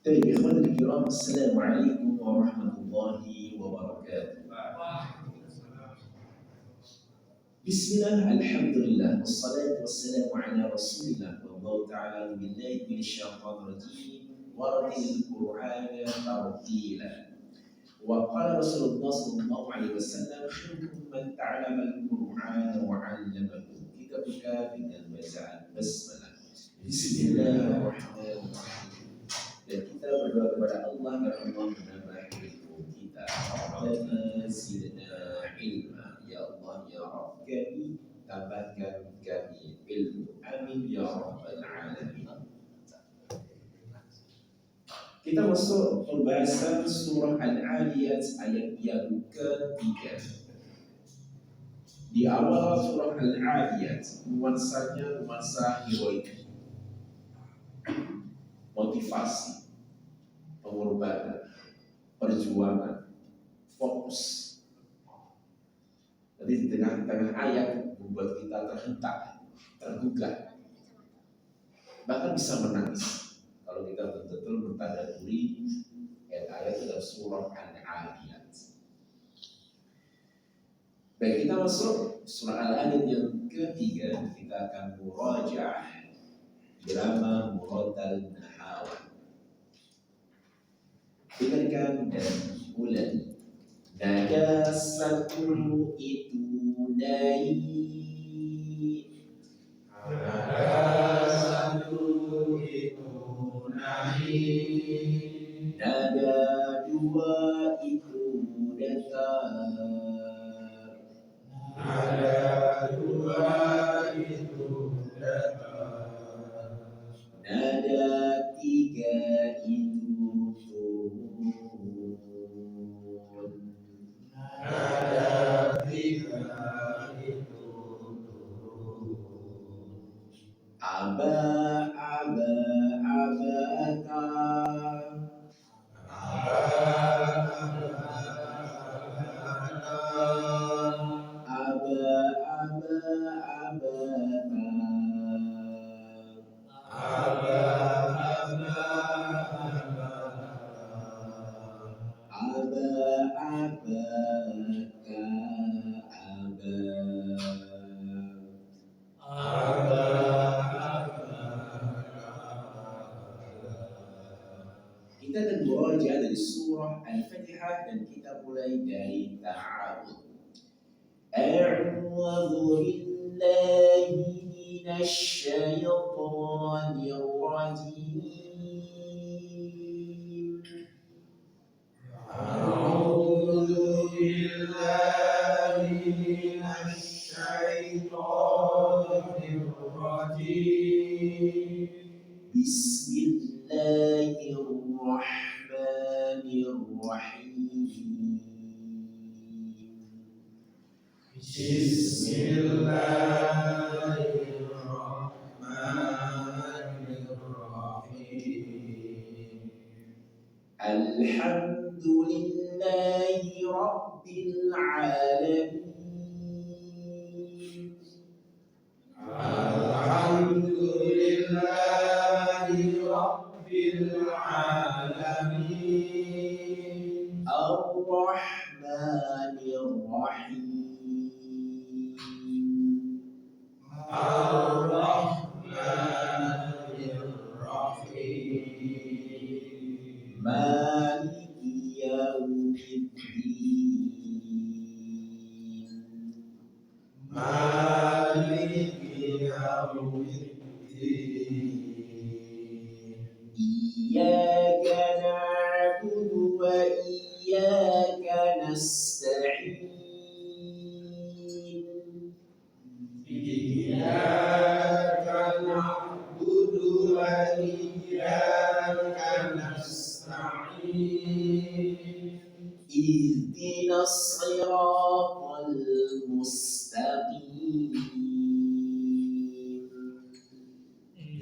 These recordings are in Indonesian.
طيب يا إخواني الكرام، السلام عليكم ورحمة الله وبركاته. بسم الله، الحمد لله، والصلاة والسلام على رسول الله. والله تعالى بالله من الشيطان الرجيم ورتل القرآن ترتيلا. وقال رسول الله صلى الله عليه وسلم: خيركم من تعلم القرآن وعلمه. Kita buka dengan bacaan basmalah. Bismillahirrahmanirrahim. Dan kita berdoa kepada Allah agar Allah menambah ilmu kita. Rabbana zidna ilma. Ya Allah, ya Rabb kami, tambahkan kami ilmu. Amin ya Rabbal alamin. Kita masuk pembahasan surah Al-Adiyat ayat yang ketiga. Di awal surah Al-Adiyat, nuansanya nuansa heroik, motivasi, pengorbanan, perjuangan, fokus. Jadi di tengah-tengah ayat membuat kita terhentak, tergugah, bahkan bisa menangis kalau kita betul-betul bertadabburi ayat-ayat dalam surah Al-Adiyat. Baik, kita masuk surah Al-Adiyat yang ketiga. Kita akan murajaah drama Muratal Nahawan. Dengarkan dan ulangi. Nada satu itu naik, nada satu itu naik, nada dua itu datar, nada dua itu datar, nada tiga itu turun, nada tiga itu turun. Aba, aba, abata, aba, aba, abata, aba, aba, abata, aba, aba, abata, aba, kita akan murajaah dari surah Al-Fatihah dan kita mulai dari ta'awud. A'udzu billahi minasy syaithanir rajim. A'udzu billahi minasy syaithanir rajim. Bismillahirrahmanirrahim. Bismillahirrahmanirrahim. Alhamdulillahi Rabbil alamin. Alhamdulillahi Rabbil alamin. Ar-Rahmanir Rahim. Ar-Rahmanir Rahim. Maliki Yawmiddin. Maliki Yawmiddin. Iyyaka na'budu wa iyyaka nasta'in. Iyyaka na'budu wa iyyaka nasta'in. Ihdinas siratal mustaqim.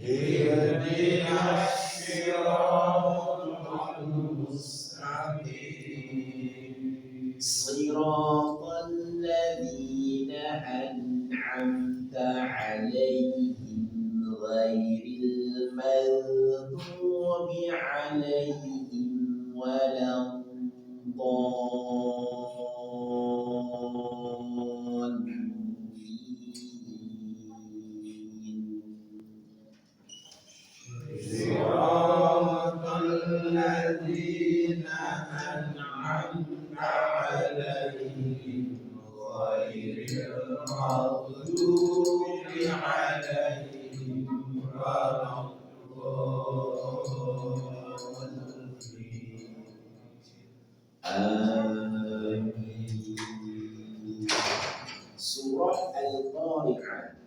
Ihdinas siratal mustaqim. Siratal ladzina an'amta 'alaihim غير المغضوب عليهم ولا صراط الذين أنعمت عليهم غير المغضوب عليهم ولا الضالين. آمين. Surah Al-Qari'ah.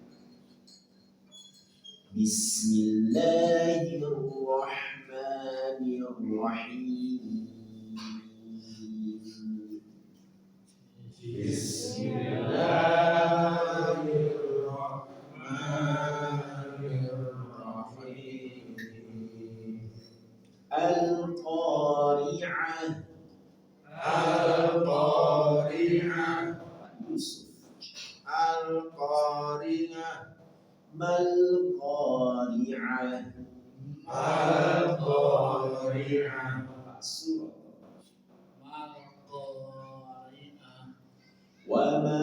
Bismillahirrahmanirrahim. Bismillahirrahmanirrahim. Al-Qari'ah. Al-Qari'ah. Yusuf. Al-Qari'ah. Mal-Qari'ah. Al-Qari'ah. Surah. Al-Qari'ah. Wa ma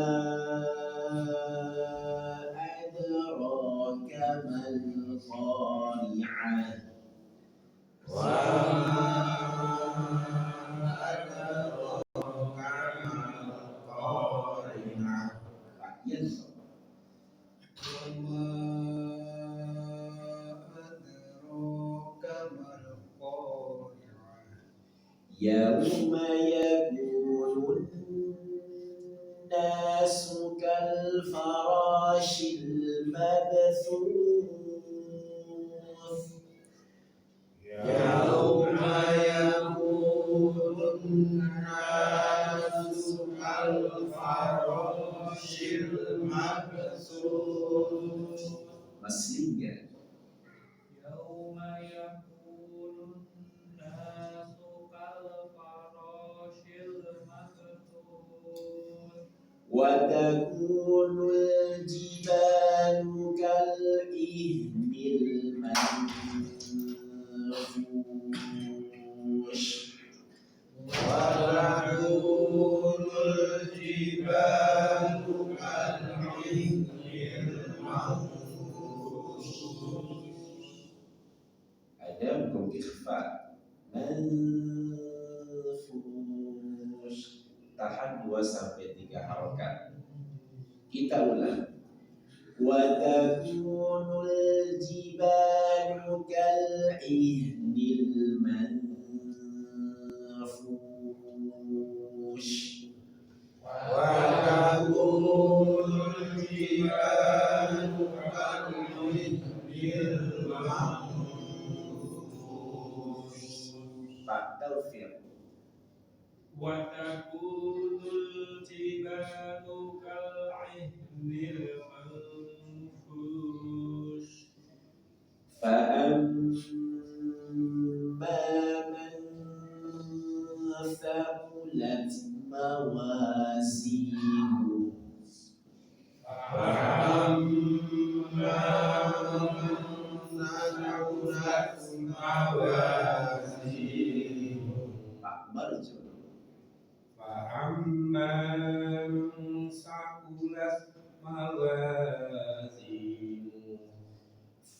adraka mal-Qari'ah. Wa ma adraka mal-Qari'ah. Yan. Wa adraka mal-Qari'ah. Yawma yakunun nasu kal-farashil mabthuth. Yauma yakunun nasu kal-farashil mabthuth. Masih enggak? Yauma yakunun nasu kal-farashil mabthuth. Wa takunul jibalu kal-ihnil manfush. Walakunul jibalu kal-ihnil manfush. Ada hukum ikhfa. Manfush. Tahan 2 sampai 3 harokat. Kita ulang. Wa takunul jibalu kal-ihnil manfush. Walakunul jibalu kal-ihnil manfush. Pak Taufir. Wa takunul jibalu kal'ihnil manfush. فأما من ثقلت موازينه فأما من ثقلت موازينه Pak Marjo. فأما من ثقلت موازينه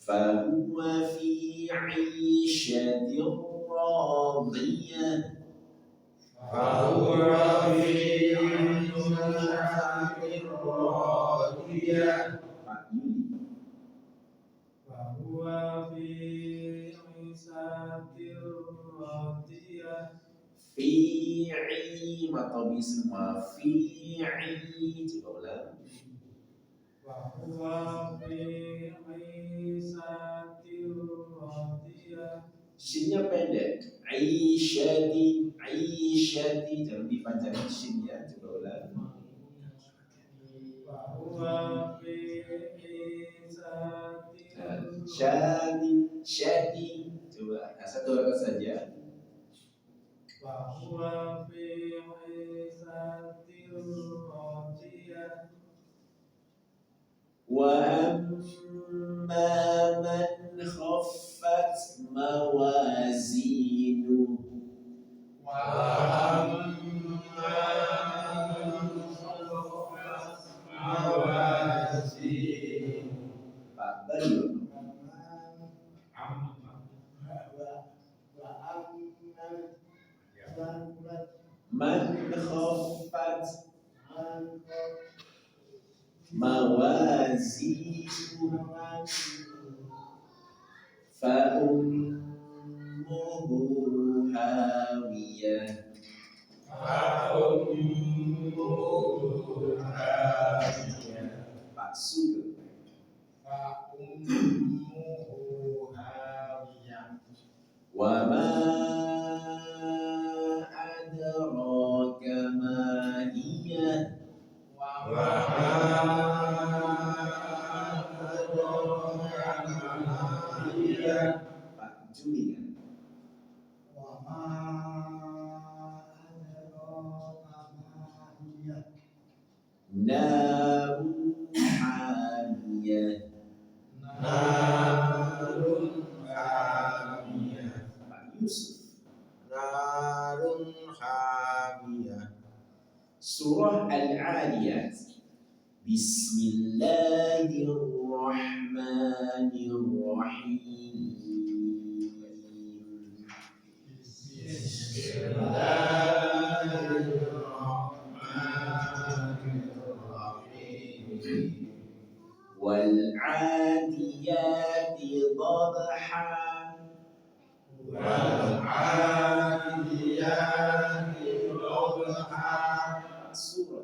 فهو في عيشة راضية فهو في عيشة راضية Pak Yuli. فهو في عيشة راضية. في عيم atau semua fi coba ulang. وهو في عيشة راضية. Shinnya pendek. Aisyati jangan dipanjangin shinnya. Coba ulang. وهو في عيشة Syati coba satu orang saja. وهو في عيشة راضية. Wa amma Baru man khaffat mawazinu fa ummuhu hawiyah. Pak Sugeng. Wa ma adraka ma hiya. Pak Julian. Narun hamiyah. Pak Yusuf. Surah Al-Adiyat. Bismillahirrahmanirrahim. Wal 'adiyati dhabha. Surah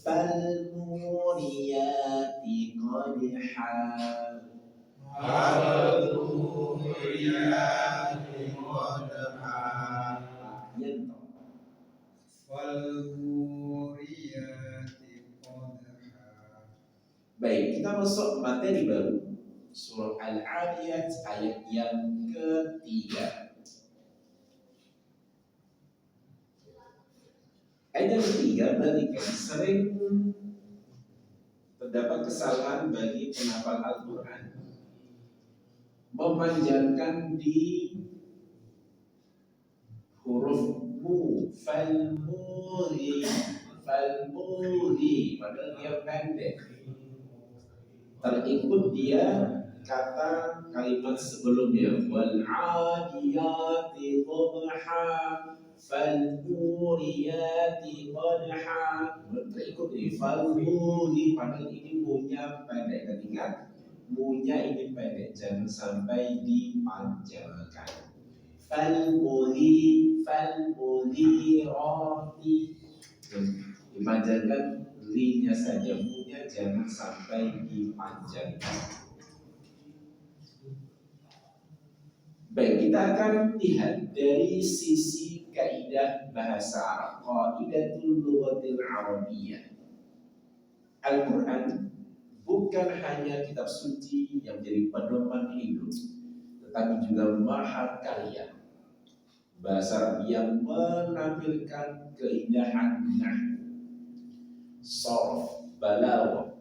Falmuriyati qadha. Yanto. Baik, kita masuk materi baru. Surah Al-Adiyat ayat yang ketiga. Ayat yang ketiga berarti sering terdapat kesalahan bagi penghafal Al-Quran, memanjangkan di huruf mu, falmuri, padahal dia pendek. Terikut dia kata kalimat sebelumnya, wal 'adiyati dhabha falmuriyati qadha. Terikut ini falmuri, padahal ini munya pendek. Ingat, munya ini pendek, jangan sampai dipanjangkan. Falmurirati, dipanjangkan linya saja, munya jangan sampai dipanjangkan. Baik, kita akan lihat dari sisi kaidah bahasa Arab, qaidatul lughatil arabiyyah. Al-Quran bukan hanya kitab suci yang menjadi pedoman hidup, tetapi juga mahakarya bahasa Arab yang menampilkan keindahan nahwu, sharaf, balaghah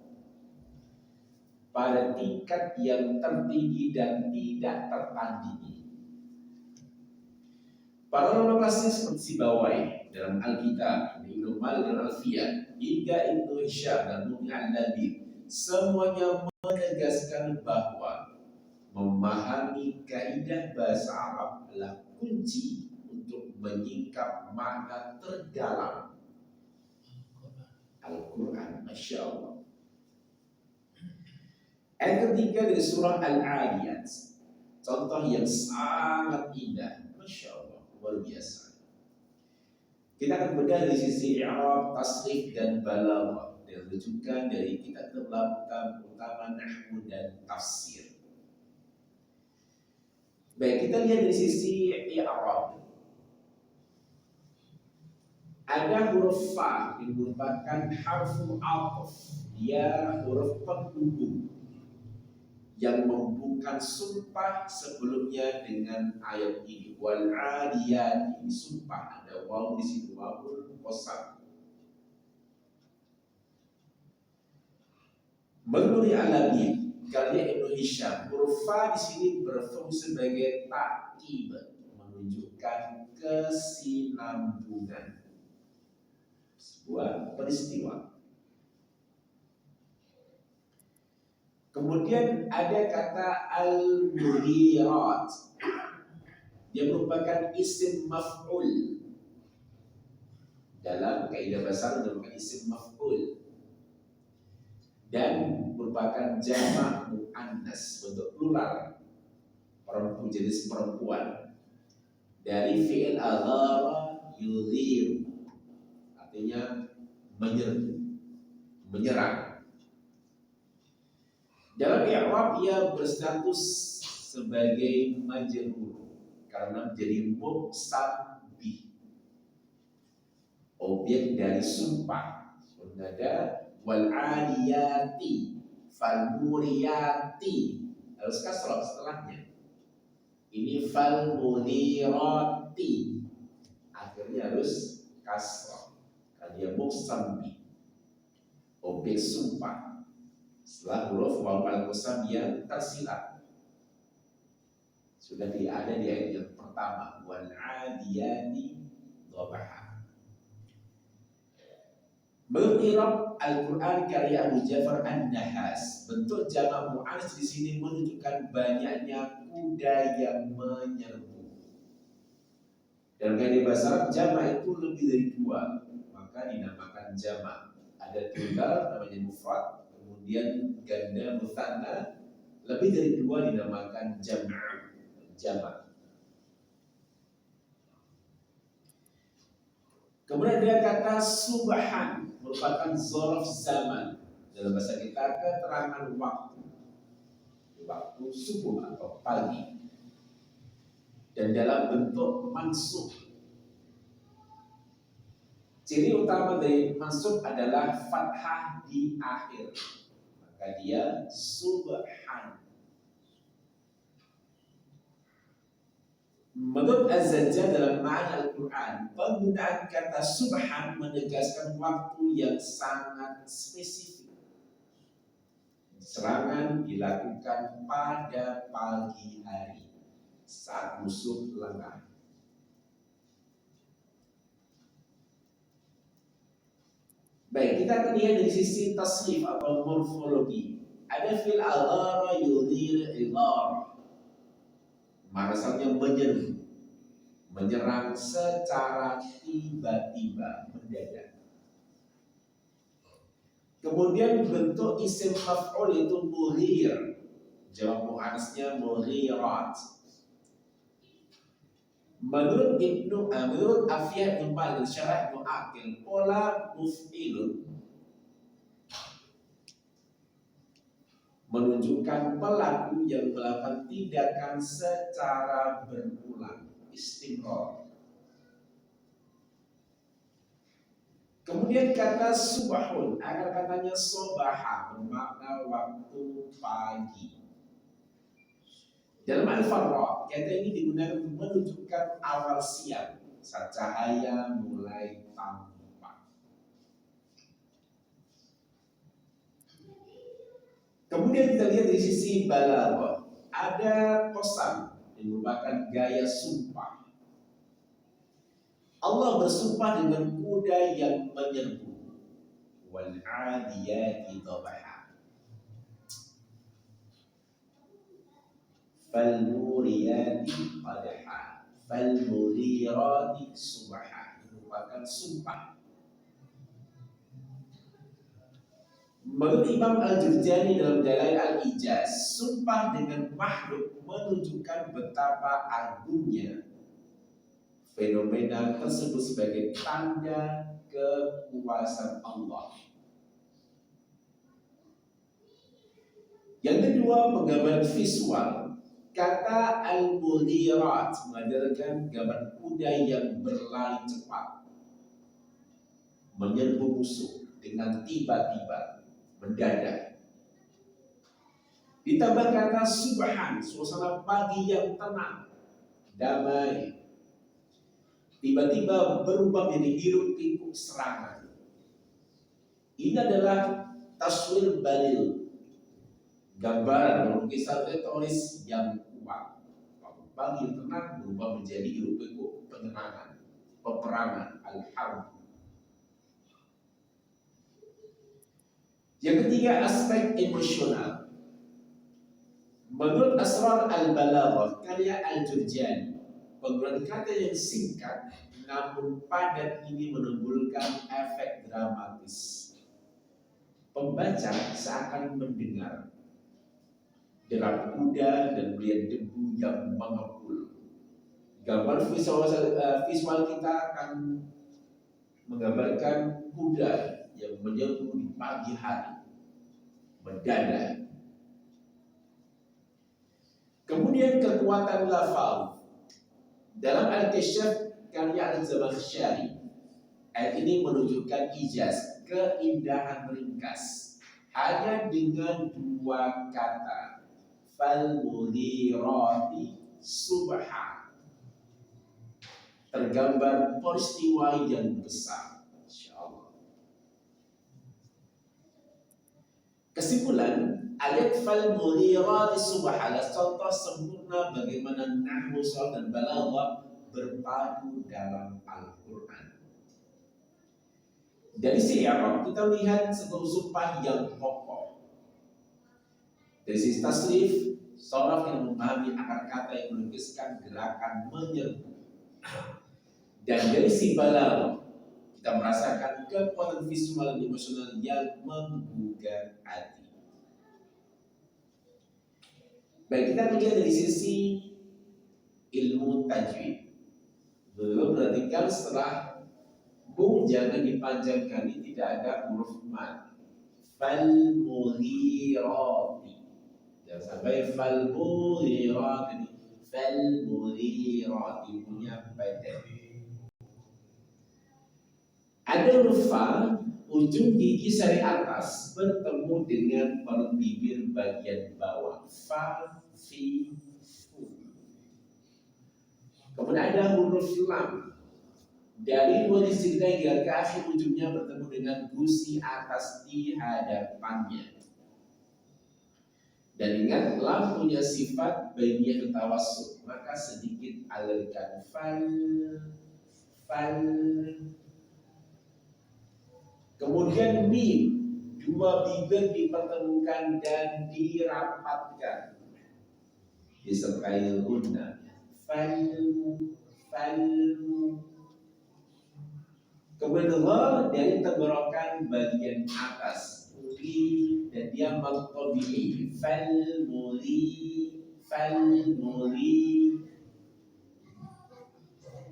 pada tingkat yang tertinggi dan tidak tertandingi. Para ulama klasik seperti Sibawai dalam Alkitab, Ibnu Malik dan Alfiyah, hingga Ibnu Hisham dan Mughni al-Labib, semuanya menegaskan bahwa memahami kaidah bahasa Arab adalah kunci untuk menyingkap makna terdalam Al-Quran. Masya Allah. Ayat ketiga dari surah Al-Adiyat, contoh yang sangat indah. Masya Allah, luar biasa. Kita akan bedah dari sisi i'rab, tasrif, dan balaghah, dan rujukan dari kitab utama nahwu dan tafsir. Baik, kita lihat dari sisi i'rab. Ada huruf fa yang merupakan harfu ataf, dia huruf penghubung yang menghubungkan sumpah sebelumnya dengan ayat ini. Wal 'adiyati, sumpah ada waw di situ, wawul qasam. Menurut Al-Labib, karya Ibnu Hisham, huruf fa di sini berfungsi sebagai ta'kid, menunjukkan kesinambungan, sebuah peristiwa. Kemudian ada kata al-mughirat. Dia merupakan isim maf'ul. Dalam kaidah bahasa merupakan isim maf'ul dan merupakan jamak muannas, bentuk plural, perempuan, jenis perempuan, dari fi'il aghara yudhir, artinya menyerang. Dalam i'rab ia berstatus sebagai majrur karena menjadi muqsabbih, objek dari sumpah. Ada wal adiyati fal muriyati, harus kasrah setelahnya. Ini fal munirati, akhirnya harus kasrah karena dia muqsabbih, objek sumpah. Setelah huruf waw al-qasam yang tersilat. Sudah ada di ayat yang pertama, wal adiyati dhabaha. Menurut i'rab Al-Qur'an karya Abu Ja'far An-Nahas, bentuk jamak mu'annas di sini menunjukkan banyaknya kuda yang menyerbu. Dalam kaidah bahasa Arab jamak itu lebih dari dua, maka dinamakan jamak. Ada tunggal namanya mufrad, kemudian ganda mutsanna, lebih dari dua dinamakan jamak. Kemudian ada kata subhan, merupakan zorof zaman. Dalam bahasa kita keterangan waktu subuh atau pagi, dan dalam bentuk mansub. Ciri utama dari mansub adalah fathah di akhir, maka dia subhan. Menurut Az-Zajjaj dalam makna Al-Quran, penggunaan kata subhan menegaskan waktu yang sangat spesifik. Serangan dilakukan pada pagi hari saat musuh lengah. Baik, kita akan lihat dari sisi tasrif atau morfologi. Ada fil aghara yudhir ighar, maksudnya menyerang secara tiba-tiba, mendadak. Kemudian bentuk isim maf'ul itu mughir, jamak muannasnya mughirat. Menurut Afiyah Ibnu Malik Syarah Ibnu Aqil, pola muf'ilun menunjukkan pelaku yang melakukan tindakan secara berulang, istimrar. Kemudian kata subahun, akar katanya sobaha, bermakna waktu pagi. Dalam Al-Farra, kata ini digunakan untuk menunjukkan awal siang saat cahaya mulai tampak. Kemudian kita lihat dari sisi balaghah, ada qasam yang merupakan gaya sumpah. Allah bersumpah dengan kuda yang menyerbu, wal 'adiyati dhabaha, fal muriyati qadha, fal mughirati subha. Merupakan sumpah. Menurut Imam Al-Jurjani dalam Dalail Al-Ijaz, sumpah dengan makhluk menunjukkan betapa agungnya fenomena tersebut sebagai tanda kekuasaan Allah. Yang kedua, penggambaran visual. Kata al-mughirat mengajarkan gambar kuda yang berlari cepat, menyerbu musuh dengan tiba-tiba, mendadak. Ditambah kata subhan, suasana pagi yang tenang, damai, tiba-tiba berubah menjadi hiruk pikuk serangan. Ini adalah taswir balil, gambaran lukisan retoris yang kuat. Waktu pagi yang tenang berubah menjadi hiruk pikuk penyerangan, peperangan, al-harb. Yang ketiga, aspek emosional. Menurut Asrar al-Balaghah karya Al-Jurjani, penggunaan kata yang singkat namun padat ini menimbulkan efek dramatis. Pembaca seakan mendengar derap kuda dan melihat debu yang mengepul. Gambar visual kita akan menggambarkan kuda yang menyerbu di pagi hari, mendadak. Kemudian kekuatan lafaz dalam Al-Kasyaf karya Al-Zamakhsyari, ayat ini menunjukkan ijaz, keindahan ringkas hanya dengan dua kata, fal-mughirati subha, tergambar peristiwa yang besar. Insyaallah. Kesimpulan, ayat fal-mughirati subha adalah contoh sempurna bagaimana nahwu, shawab dan balaghah berpadu dalam Al-Quran. Dari sisi Arab kita lihat sebuah sumpah yang kokoh. Dari sisi tasrif, sharaf yang memahami akar kata yang melukiskan gerakan menyerbu. Dan dari sisi balaghah kita merasakan kekuatan visual dan emosional yang menggugah hati. Baik, kita melihat dari sisi ilmu tajwid. Belum perhatikan setelah bung jangan dipanjangkan, ini tidak ada huruf mad. Fal mughirati. Jangan sampai fal mughirati. Fal mughirati punya pendek. Ada huruf fa, ujung gigi sari atas bertemu dengan perut bibir bagian bawah. Fa, fi, fu. Kemudian ada huruf lam. Dari dua sisi hingga ke akhir ujungnya bertemu dengan gusi atas di hadapannya. Dan ingat, lam punya sifat bainiyah tawassut, maka sedikit alirkan fal. Kemudian mim, dua bibir dipertemukan dan dirapatkan disertai gunna. Fal. Kemudian gha dari tenggorokan bagian atas, muli, dan dia maqtabi. Fal muli.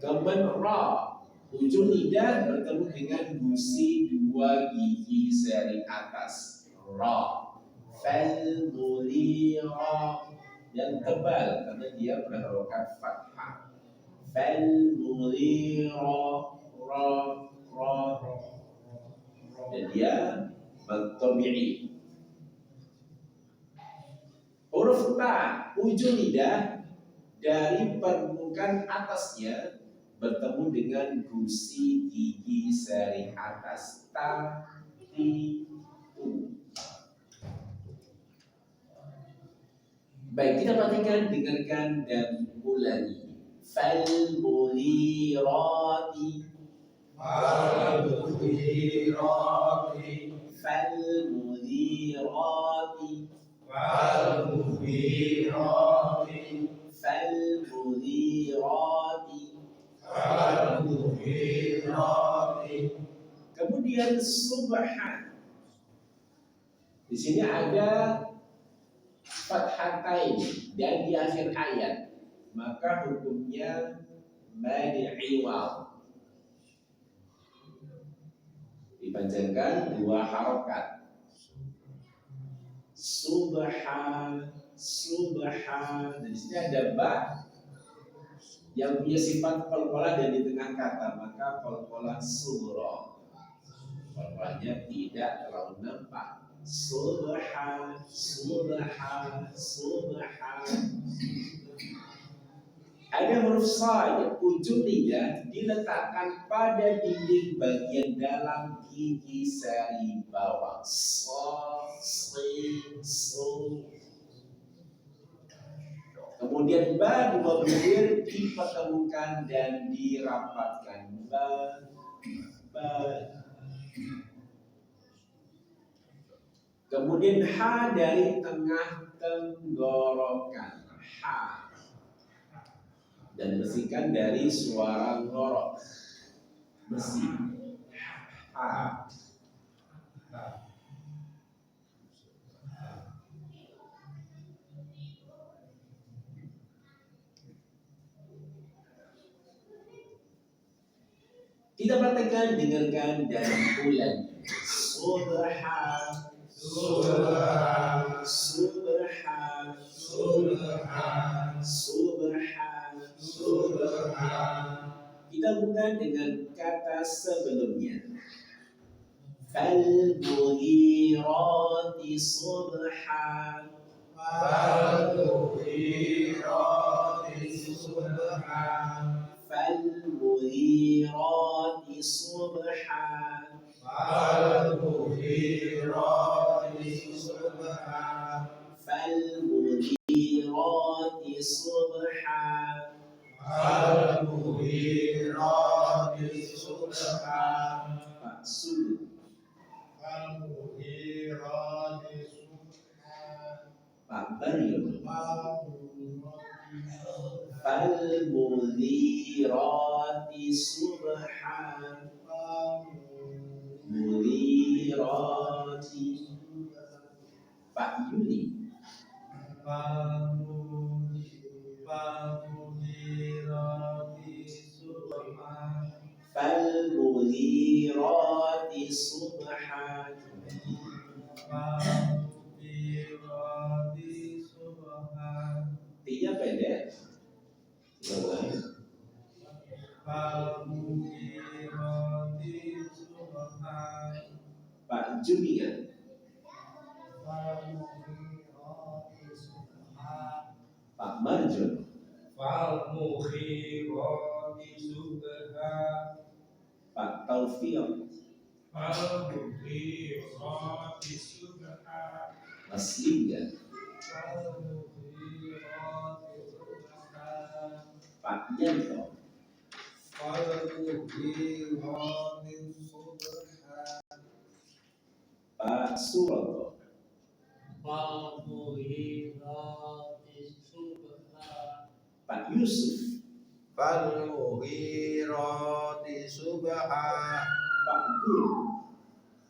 Kemudian ra, ujung lidah bertemu dengan gusi dua gigi seri atas. Ra. Fal ra, yang tebal karena dia berharokat fathah. Fal ra, dan dia maqtabi. Huruf ta, ujung lidah dari permukaan atasnya bertemu dengan gusi gigi seri atas. Ta, ti, tu. Baik, kita perhatikan, dengarkan dan ulangi. Fal mughirati. Fal mughirati. Fal mughirati. Fal mughirati. Fal mughirati. Fal mughirati. Kemudian subhan. Di sini ada fathatain dan di akhir ayat, maka hukumnya madi'iwal, dipanjangkan dua harokat. Subhan. Dan di sini ada ba yang punya sifat qalqalah dan di tengah kata, maka qalqalah sughra. Qalqalahnya tidak terlalu nampak. Subhan. Ada huruf sad, ujung lidah diletakkan pada dinding bagian dalam gigi seri bawah. Kemudian ba, dua bibir dipertemukan dan dirapatkan. Ba. Kemudian ha dari tengah tenggorokan, ha. Dan bersihkan dari suara ngorok, bersih, ha. Kita praktekkan, dengarkan dan ulang. Subhan, Subhan, subhan, Subhan, subhan. Subhan. Kita buka dengan kata sebelumnya. Fal-mughirati subhan, Fal-mughirati subhan, fal-mughirati subhan, Fal-mughirati subhan, fal-mughirati subhan. Fal-mughirati subhan, Pak Sulu. Fal-mughirati subhan, Pak Baryo. Fal-mughirati Fal-mughirati subhan, mughirati. Pak Yuli. Fal-mughirati subhan, Fal-mughirati subhan. fal-mughirati subhan, Tiga pendek. Mulai. fal-mughirati subhan, Pak Junia. Fal-mughirati subhan, Pak Marjon. fal-mughirati subhan, Pak Taufiq. fal-mughirati subhan, Mas Lingga. fal-mughirati subhan, Pak Yanto. fal-mughirati subhan, Pak Suroto. fal-mughirati subhan, Pak Yusuf. Fal-mughirati subhan, Pak Gul.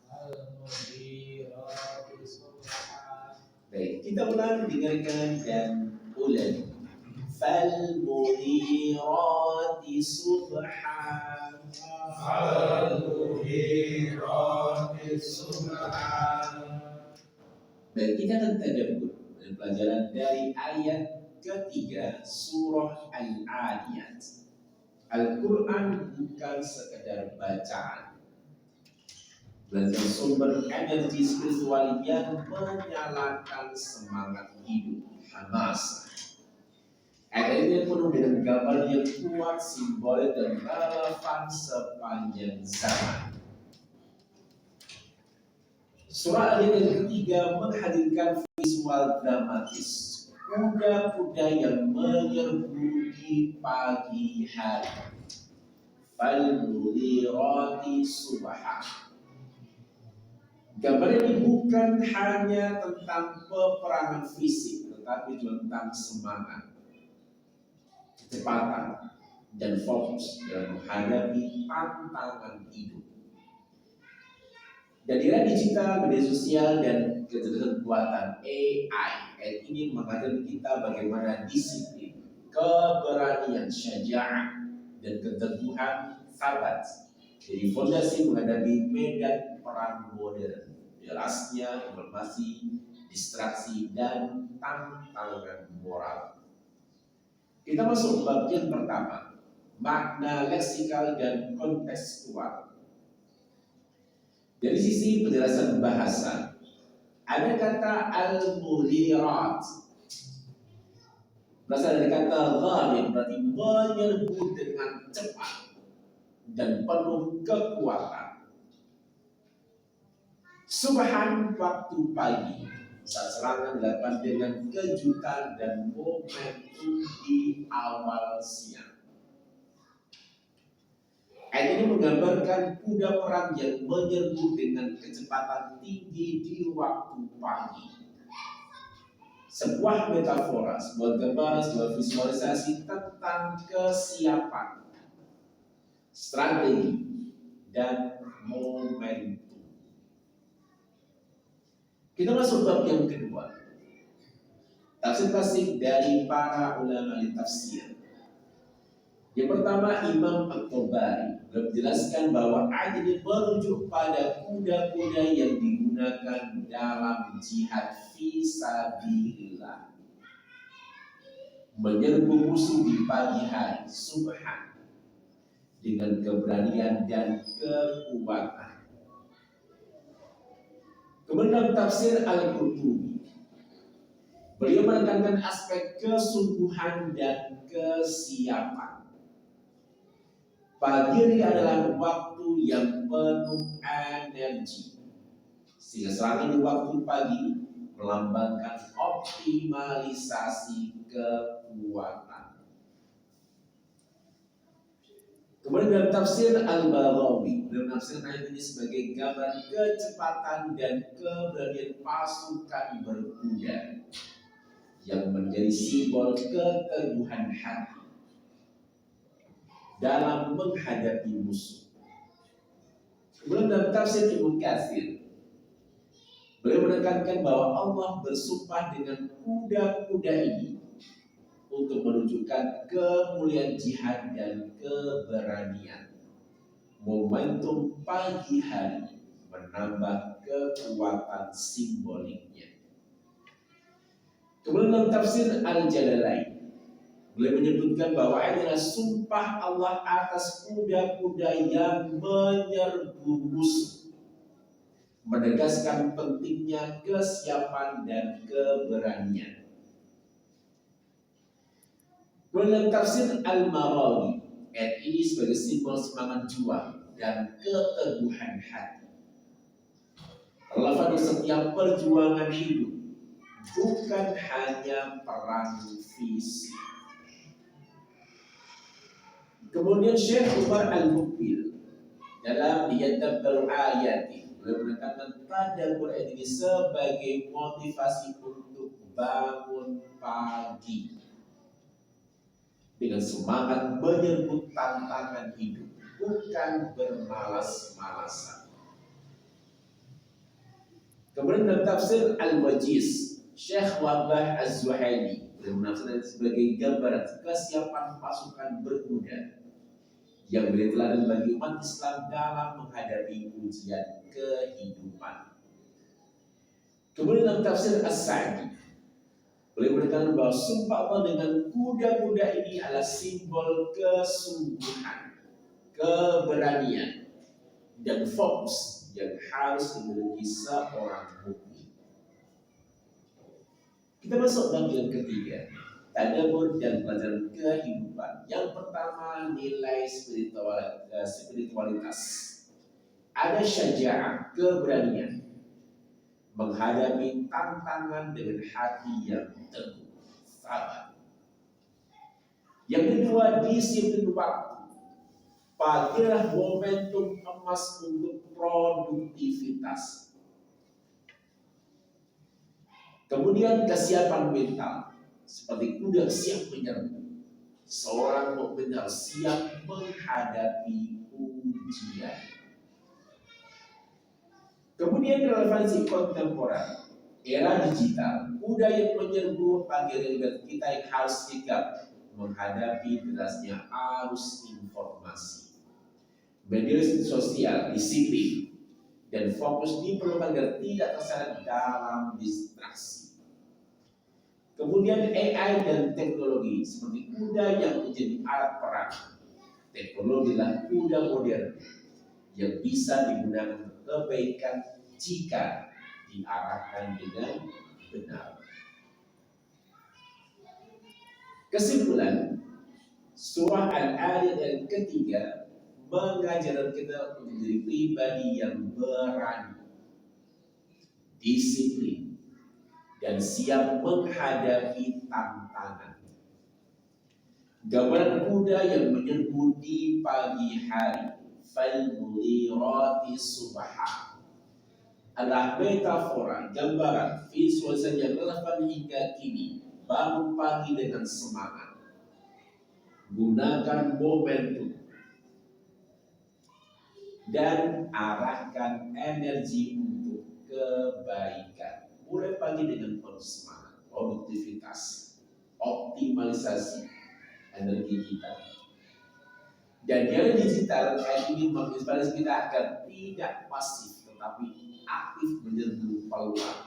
fal-mughirati subhan, Baik, kita ulang, dengarkan dan ulang. Fal-mughirati subhan, Fal-mughirati subhan. baik, kita akan tadabbur dan pelajaran dari ayat ketiga surah Al-Adiyat. Al-Quran bukan sekedar bacaan, belajar sumber energi spiritual yang menyalakan semangat hidup, hamas. Ayat ini penuh dengan gambar yang kuat, simbolik dan relevan sepanjang zaman. Surah Al-Adiyat yang ketiga menghadirkan visual dramatis kuda-kuda yang menyerbu di pagi hari. Fal-mughirati subhan. Gambar ini bukan hanya tentang peperangan fisik, tetapi juga tentang semangat, kecepatan, dan fokus dalam menghadapi tantangan hidup. Dan di era digital, media sosial, dan kecerdasan buatan AI, ayat ini mengajarkan kita bagaimana disiplin, keberanian, syaja'ah, dan keteguhan sabat jadi fondasi menghadapi medan perang modern. Jelasnya informasi, distraksi, dan tantangan moral. Kita masuk bagian pertama, makna leksikal dan kontekstual. Dari sisi penjelasan bahasa, ada kata al-mughirat, berasal dari kata ghalib, berarti menyerbu dengan cepat dan penuh kekuatan. Subhan, waktu pagi, saat serangan dilakukan dengan kejutan dan momentum di awal siang. Ayat ini menggambarkan kuda perang yang menyerbu dengan kecepatan tinggi di waktu pagi. Sebuah metafora, sebuah gambaran, sebuah visualisasi tentang kesiapan, strategi, dan momentum. Kita masuk bab yang kedua. Tafsir dari para ulama tafsir. Yang pertama, Imam At-Tabari menjelaskan bahwa ayat ini merujuk pada kuda-kuda yang digunakan dalam jihad fi sabilillah, menyerbu musuh di pagi hari, subhan, dengan keberanian dan kekuatan. Kemudian dalam tafsir Al-Qurtubi, beliau menekankan aspek kesungguhan dan kesiapan. Pagi hari adalah waktu yang penuh energi, sehingga serangan di waktu pagi melambangkan optimalisasi kekuatan. Kemudian dalam tafsir Al-Baghawi, dalam tafsir ayat ini sebagai gambar kecepatan dan keberanian pasukan berkuda yang menjadi simbol keteguhan hati dalam menghadapi musuh. Kemudian dalam tafsir Ibnu Katsir, beliau menekankan bahwa Allah bersumpah dengan kuda-kuda ini untuk menunjukkan kemuliaan jihad dan keberanian. Momentum pagi hari menambah kekuatan simboliknya. Kemudian dalam tafsir Al-Jalalain, beliau menyebutkan bahwa adalah sumpah Allah atas kuda-kuda yang menyerbu musuh, menegaskan pentingnya kesiapan dan keberanian. Dalam tafsir Al-Marawi, ayat ini sebagai simbol semangat juang dan keteguhan hati. Relevan di setiap perjuangan hidup, bukan hanya perang fisik. Kemudian Syekh Umar Al-Mukbil dalam Yadabbaru Ayati, beliau menekankan tadabbur ini sebagai motivasi untuk bangun pagi dengan semangat menyerbu tantangan hidup, bukan bermalas-malasan. Kemudian dalam tafsir Al-Wajiz, Syekh Wabah Az-Zuhaili beliau menafsirkan sebagai gambaran kesiapan pasukan berkuda yang menjadi teladan bagi umat Islam dalam menghadapi ujian kehidupan. Kemudian dalam tafsir As-Sa'di, beliau menekankan bahwa sumpah Allah dengan kuda-kuda ini adalah simbol kesungguhan, keberanian, dan fokus yang harus dimiliki seorang mukmin. Kita masuk bagian ketiga, tadabbur dan pelajaran kehidupan. Yang pertama, nilai spiritualitas. Ada syaja'ah, keberanian, menghadapi tantangan dengan hati yang teguh, sabar. Yang kedua, disiplin waktu. Pagilah momentum emas untuk produktivitas. Kemudian kesiapan mental, seperti kuda siap menyerbu. Seorang mukmin harus siap menghadapi ujian. Kemudian relevansi kontemporer, era digital, kuda yang menyerbu panggilan kita yang harus sigap menghadapi derasnya arus informasi. Media sosial, disiplin, dan fokus diperlukan agar tidak terseret dalam distraksi. Kemudian AI dan teknologi seperti kuda yang menjadi alat perang. Teknologi adalah kuda modern yang bisa digunakan untuk kebaikan jika diarahkan dengan benar. Kesimpulan, surah Al-A'raf yang ketiga mengajarkan kita untuk menjadi pribadi yang berani, disiplin, dan siap menghadapi tantangan. Gambaran kuda yang menyerbu di pagi hari falmughirati subha. Adalah metafora, gambaran, visualisasi yang relevan hingga kini. Bangun pagi dengan semangat. Gunakan momentum dan arahkan energi untuk kebaikan. Mulai pagi dengan penuh semangat, produktivitas, optimalisasi energi kita. Dan era digital ini menginspirasi kita agar tidak pasif, tetapi aktif menyerbu peluang,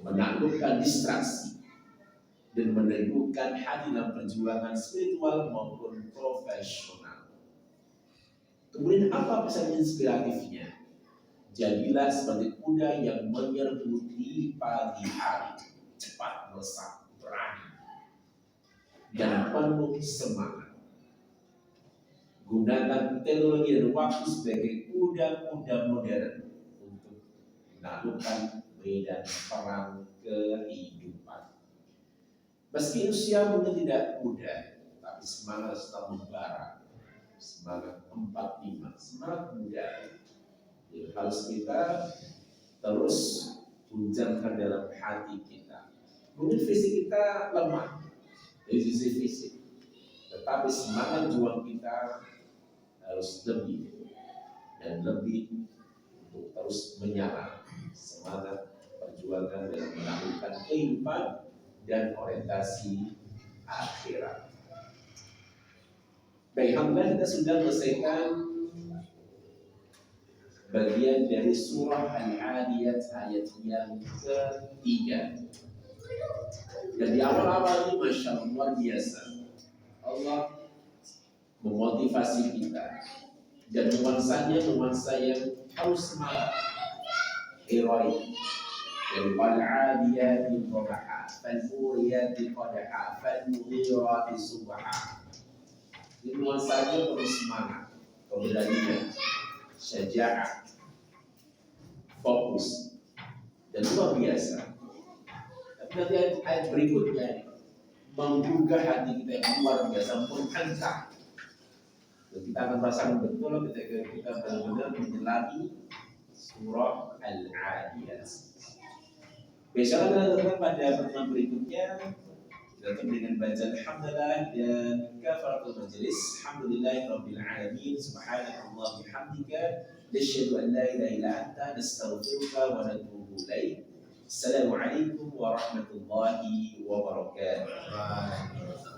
menaklukkan distraksi, dan meneguhkan hati dalam perjuangan spiritual maupun profesional. Kemudian apa pesan inspiratifnya? Jadilah seperti kuda yang menyerbu di pagi hari, cepat, melesat, berani, dan penuh semangat. Gunakan teknologi dan waktu sebagai kuda-kuda modern untuk menaklukkan medan perang kehidupan. Meski usia mungkin tidak muda, tapi semangat tetap membara. Semangat 45, semangat muda. Jadi harus kita terus tunjukkan dalam hati kita. Mungkin fisik kita lemah dari sisi fisik, tetapi semangat juang kita harus lebih dan lebih untuk terus menyala. Semangat perjuangan dalam menaklukkan kehidupan dan orientasi akhirat. Baik, alhamdulillah kita sudah selesaikan bagian dari surah Al-Adiyat ayat yang ketiga. Dan di awal-awal ini Masya Allah luar biasa, Allah memotivasi kita dan nuansanya nuansa yang harus semangat, heroik. Dari Al-Adiyat Dhabaha, Fal-Muriyati Qadaha, Fal-Mughirati Subha. Ini nuansanya penuh semangat, keberanian, syaja'ah, fokus, dan luar biasa. Tapi nanti ayat berikutnya menggugah hati kita yang luar biasa, menghantar. Dan kita akan rasakan betul ketika kita benar-benar menyelami surah Al-Adiyat. Besok kita datang pada pertemuan berikutnya. Datang dengan bacaan Alhamdulillah dan kafaratul majelis. Alhamdulillahirabbil alamin. Subhanallahi bihamdika, nasyhadu an la ilaha illa anta, nastaghfiruka wa natubu ilaik. Assalamualaikum warahmatullahi wabarakatuh.